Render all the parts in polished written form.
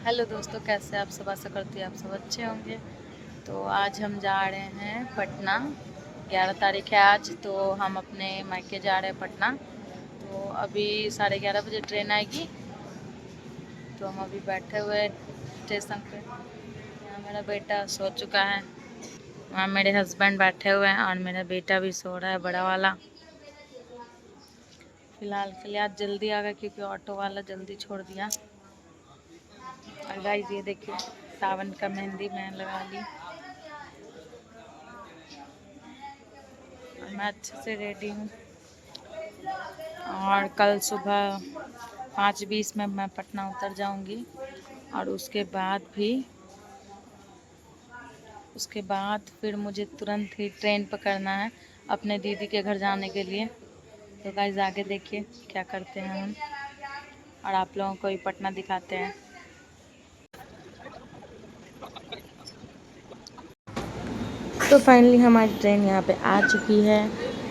Hello दोस्तों, कैसे आप सब? आशा करती है आप सब अच्छे होंगे। तो आज हम जा रहे हैं पटना। 11 तारीख है आज, तो हम अपने मायके जा रहे हैं पटना। तो अभी 11:30 बजे ट्रेन आएगी। तो हम अभी बैठे हुए स्टेशन पे। यहाँ मेरा बेटा सो चुका है, वहाँ मेरे हस्बैंड बैठे हुए हैं और मेरा बेटा भी सो रहा है, बड़ा वाला। फिलहाल के लिए आज जल्दी आ गया क्योंकि ऑटो वाला जल्दी छोड़ दिया। और गाइस ये देखिए, सावन का मेहंदी मैं लगा ली और मैं अच्छे से रेडी हूँ। और कल सुबह 5:20 में मैं पटना उतर जाऊंगी। और उसके बाद फिर मुझे तुरंत ही ट्रेन पकड़ना है अपने दीदी के घर जाने के लिए। तो गाइस आगे देखिए क्या करते हैं हम, और आप लोगों को भी पटना दिखाते हैं। तो फाइनली हमारी ट्रेन यहाँ पे आ चुकी है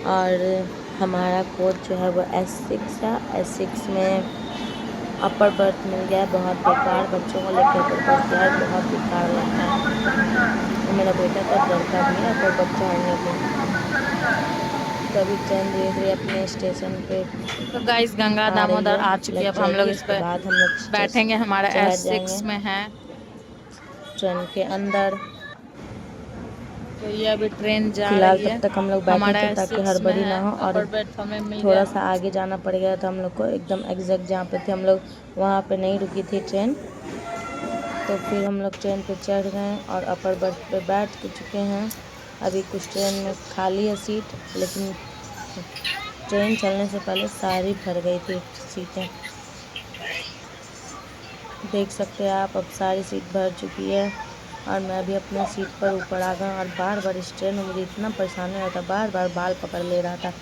और हमारा कोच जो है वो S6 है। S6 में अपर बर्थ मिल गया है। बहुत बेकार, बच्चों को लेकर अपर बर्थ यार बहुत बेकार लगता है। तो मेरा बेटा तो डरता भी है अपर बर्थ चढ़ने को। तो अभी ट्रेन धीरे धीरे अपने स्टेशन पे तो गाइस गंगा दामोदर आ चुकी है। अब हम लोग इस पे बैठेंगे, हमारा S6 में है ट्रेन के अंदर। तो ये अभी ट्रेन जा रही है। तब तक हम लोग बैठे थे ताकि हड़बड़ी ना हो, और थोड़ा सा आगे जाना पड़ गया था हम लोग को। एकदम एग्जैक्ट जहाँ पे थे हम लोग वहाँ पे नहीं रुकी थी ट्रेन। तो फिर हम लोग ट्रेन पे चढ़ गए और अपर बर्थ पे बैठ चुके हैं। अभी कुछ ट्रेन में खाली है सीट, लेकिन ट्रेन चलने से पहले सारी भर गई थी सीटें। देख सकते हैं आप, अब सारी सीट भर चुकी है और मैं भी अपने सीट पर ऊपर आ गया। और बार बार इस ट्रेन में मुझे इतना परेशानी हो रहा था, बार बार बाल पकड़ ले रहा था।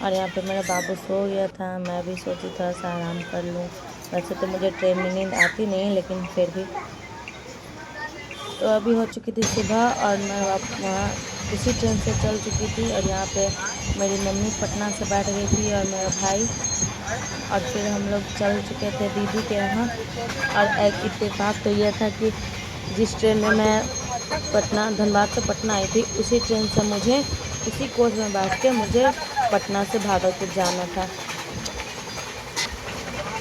और यहाँ पे मेरा बाबू सो गया था, मैं भी सोची थोड़ा सा आराम कर लूँ। वैसे तो मुझे ट्रेन में नींद आती नहीं, लेकिन फिर भी। तो अभी हो चुकी थी सुबह और मैं वहाँ उसी ट्रेन से चल चुकी थी। और यहाँ पे मेरी मम्मी पटना से बैठ गई थी और मेरा भाई। और फिर हम लोग चल चुके थे दीदी के यहाँ। और एक इत्तेफाक तो यह था कि जिस ट्रेन में मैं धनबाद से पटना आई थी, उसी ट्रेन से मुझे उसी कोच में बैठ के मुझे पटना से भागलपुर जाना था।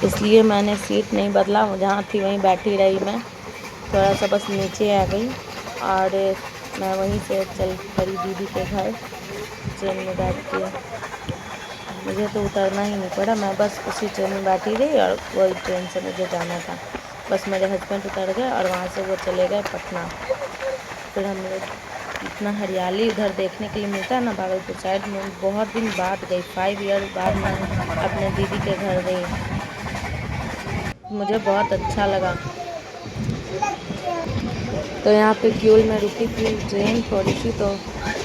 इसलिए मैंने सीट नहीं बदला, जहाँ थी वहीं बैठी रही। मैं थोड़ा सा बस नीचे आ गई और मैं वहीं से चल पड़ी दीदी के घर ट्रेन में बैठ के। मुझे तो उतरना ही नहीं पड़ा, मैं बस उसी ट्रेन में बैठी रही और वही ट्रेन से मुझे जाना था। बस मेरे हस्बैंड उतर गए और वहाँ से वो चले गए पटना। फिर हम लोग इतना हरियाली उधर देखने के लिए मिलता है ना भागलपुर साइड में। बहुत दिन बाद गई, 5 ईयर बाद मैं अपने दीदी के घर गई। मुझे बहुत अच्छा लगा। तो यहाँ पे क्यूल में रुकी थी ट्रेन थोड़ी सी, तो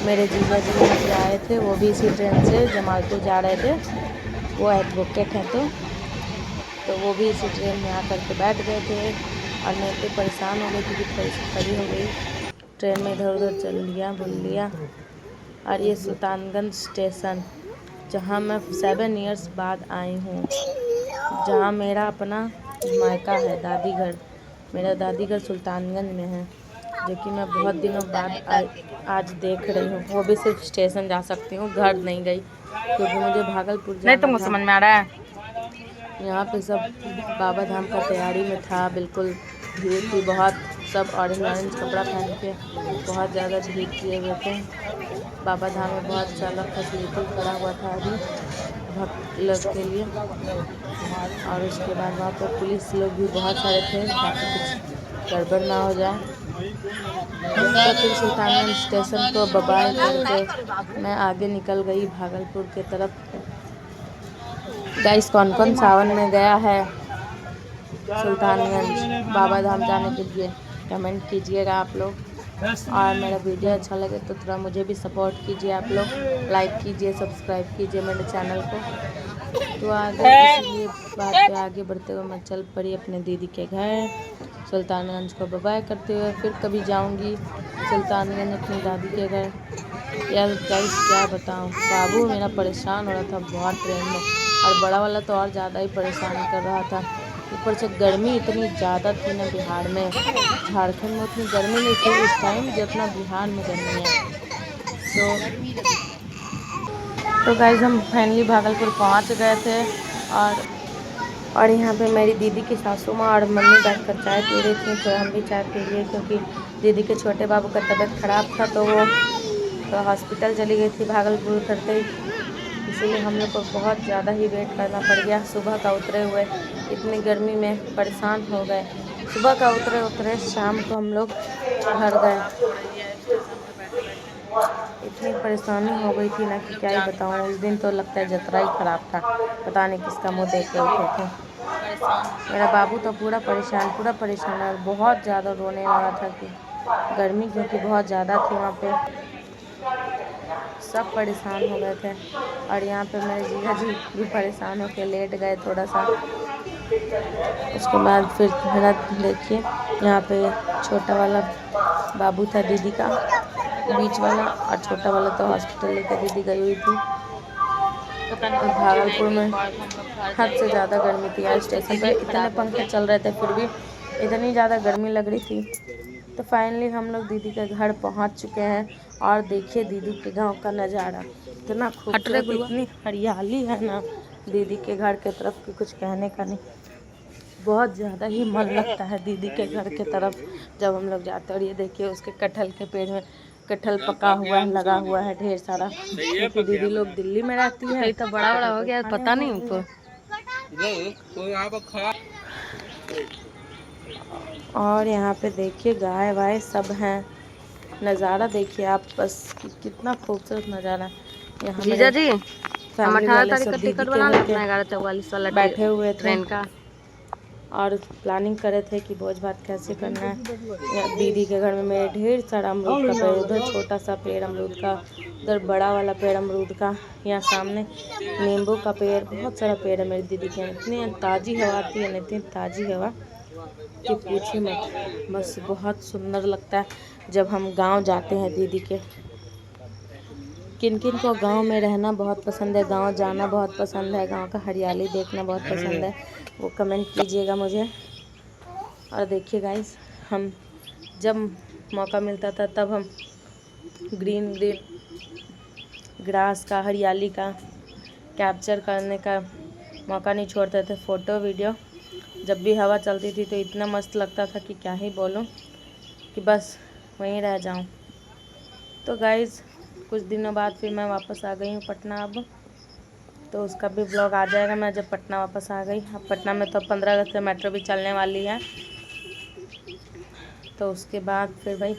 मेरे जीजा जी यहाँ पे आए थे, वो भी इसी ट्रेन से जमालपुर जा रहे थे। वो एडवोकेट हैं, तो वो भी इसी ट्रेन में आकर के बैठ गए थे। और मैं इतनी परेशान हो गई क्योंकि थोड़ी सी खड़ी हो गई ट्रेन में, इधर उधर चल लिया बुल लिया। और ये सुल्तानगंज स्टेशन, जहाँ मैं 7 ईयर्स बाद आई हूँ, जहाँ मेरा अपना मायका है, दादी घर। मेरा दादी घर सुल्तानगंज में है, जो कि मैं बहुत दिनों बाद आज देख रही हूँ। वो भी सिर्फ स्टेशन जा सकती हूँ, घर नहीं गई क्योंकि मुझे भागलपुर जाना नहीं तुमको था। समझ में आ रहा है? यहाँ पे सब बाबा धाम का तैयारी में था, बिल्कुल भीड़ थी बहुत। सब ऑरेंज ऑरेंज कपड़ा पहन के बहुत ज़्यादा भीड़ किए हुए थे। बाबा धाम में बहुत सारा फैसिलिटी करा हुआ था अभी भक्त लोग के लिए। और उसके बाद वहाँ पर पुलिस लोग भी बहुत सारे थे ताकि कुछ गड़बड़ ना हो जाए। तो फिर सुल्तानगंज स्टेशन को बाय करके मैं आगे निकल गई भागलपुर के तरफ। गाइस, कौन कौन सावन में गया है सुल्तानगंज बाबा धाम जाने के लिए, कमेंट कीजिएगा आप लोग। और मेरा वीडियो अच्छा लगे तो थोड़ा मुझे भी सपोर्ट कीजिए आप लोग, लाइक कीजिए, सब्सक्राइब कीजिए मेरे चैनल को। तो आगे इसीलिए बात पे आगे बढ़ते हुए मैं चल पड़ी अपने दीदी के घर। सुल्तानगंज को बाय करते हुए फिर कभी जाऊंगी सुल्तानगंज अपनी दादी के घर। यार गाइस क्या बताऊं, बाबू मेरा परेशान हो रहा था बहुत ट्रेन में, और बड़ा वाला तो और ज़्यादा ही परेशान कर रहा था। ऊपर से गर्मी इतनी ज़्यादा थी ना बिहार में, झारखंड में उतनी गर्मी नहीं थी उस टाइम जितना बिहार में गर्मी है। तो गाइस हम फाइनली भागलपुर पहुंच गए थे और यहाँ पे मेरी दीदी की सासू माँ और मम्मी बैठकर चाय पी रही थी, तो हम भी चाय पी लिए क्योंकि दीदी के छोटे बाबू का तबीयत ख़राब था तो वो तो हॉस्पिटल चली गई थी भागलपुर उतरते ही, इसीलिए हम लोग को बहुत ज़्यादा ही वेट करना पड़ गया। सुबह का उतरे हुए इतनी गर्मी में परेशान हो गए। सुबह का उतरे शाम को हम लोग घर गए। इतनी परेशानी हो गई थी ना कि क्या ही बताऊँ। उस दिन तो लगता है जतरा ही ख़राब था, पता नहीं किसका मुँह देख के उठे थे। मेरा बाबू तो पूरा परेशान और बहुत ज़्यादा रोने लगा था कि गर्मी क्योंकि बहुत ज़्यादा थी वहाँ पे, सब परेशान हो गए थे। और यहाँ पे मेरे जीजा जी भी परेशान होकर लेट गए थोड़ा सा। उसके बाद फिर मेरा देखिए यहाँ पे छोटा वाला बाबू था दीदी का, बीच वाला और छोटा वाला तो हॉस्पिटल लेकर दीदी गई हुई थी। और भागलपुर में हद से ज़्यादा गर्मी थी यार। स्टेशन पर इतने पंखे चल रहे थे फिर भी इतनी ज़्यादा गर्मी लग रही थी। तो फाइनली हम लोग दीदी के घर पहुंच चुके हैं और देखिए दीदी के गांव का नज़ारा इतना खूबसूरत, इतनी हरियाली है ना दीदी के घर के तरफ कि कुछ कहने का नहीं। बहुत ज़्यादा ही मन लगता है दीदी के घर के तरफ जब हम लोग जाते हैं। और ये देखिए उसके कटहल के पेड़ में कटहल पका हुआ है, लगा हुआ है ढेर सारा, क्योंकि दीदी लोग दिल्ली में रहती है तो बड़ा हो गया पता नहीं उनको। और यहाँ पे देखिए गाय वाय सब हैं। नज़ारा देखिए आप बस कितना खूबसूरत नज़ारा। यहाँ जीजा जी हम 18 तारीख का टिकट बना लेते हैं 11:44 वाला बैठे हुए थे ट्रेन का, और प्लानिंग करे थे कि भोज भात कैसे करना है। दीदी के घर में मेरे ढेर सारा अमरूद का पेड़, उधर छोटा सा पेड़ अमरूद का, उधर बड़ा वाला पेड़ अमरूद का, यहाँ सामने नींबू का पेड़, बहुत सारा पेड़ है मेरी दीदी के। इतनी ताज़ी हवा आती है ना, इतनी ताज़ी हवा कि पूछिए मत। बस बहुत सुंदर लगता है जब हम गांव जाते हैं दीदी के। किन किन को गांव में रहना बहुत पसंद है, गांव जाना बहुत पसंद है, गांव का हरियाली देखना बहुत पसंद है, वो कमेंट कीजिएगा मुझे। और देखिए गाइस हम जब मौका मिलता था तब हम ग्रीन ग्रास का, हरियाली का कैप्चर करने का मौका नहीं छोड़ते थे। फ़ोटो वीडियो जब भी हवा चलती थी तो इतना मस्त लगता था कि क्या ही बोलूं, कि बस वहीं रह जाऊं। तो गाइस कुछ दिनों बाद फिर मैं वापस आ गई हूँ पटना अब, तो उसका भी ब्लॉग आ जाएगा मैं जब पटना वापस आ गई। अब पटना में तो 15 अगस्त से मेट्रो भी चलने वाली है, तो उसके बाद फिर भाई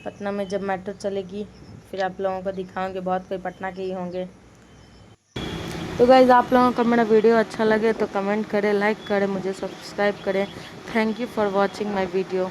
पटना में जब मेट्रो चलेगी फिर आप लोगों को दिखाऊंगे, बहुत कोई पटना के ही होंगे। तो गाइज़ आप लोगों को मेरा वीडियो अच्छा लगे तो कमेंट करें, लाइक करें, मुझे सब्सक्राइब करें। Thank you for watching my video.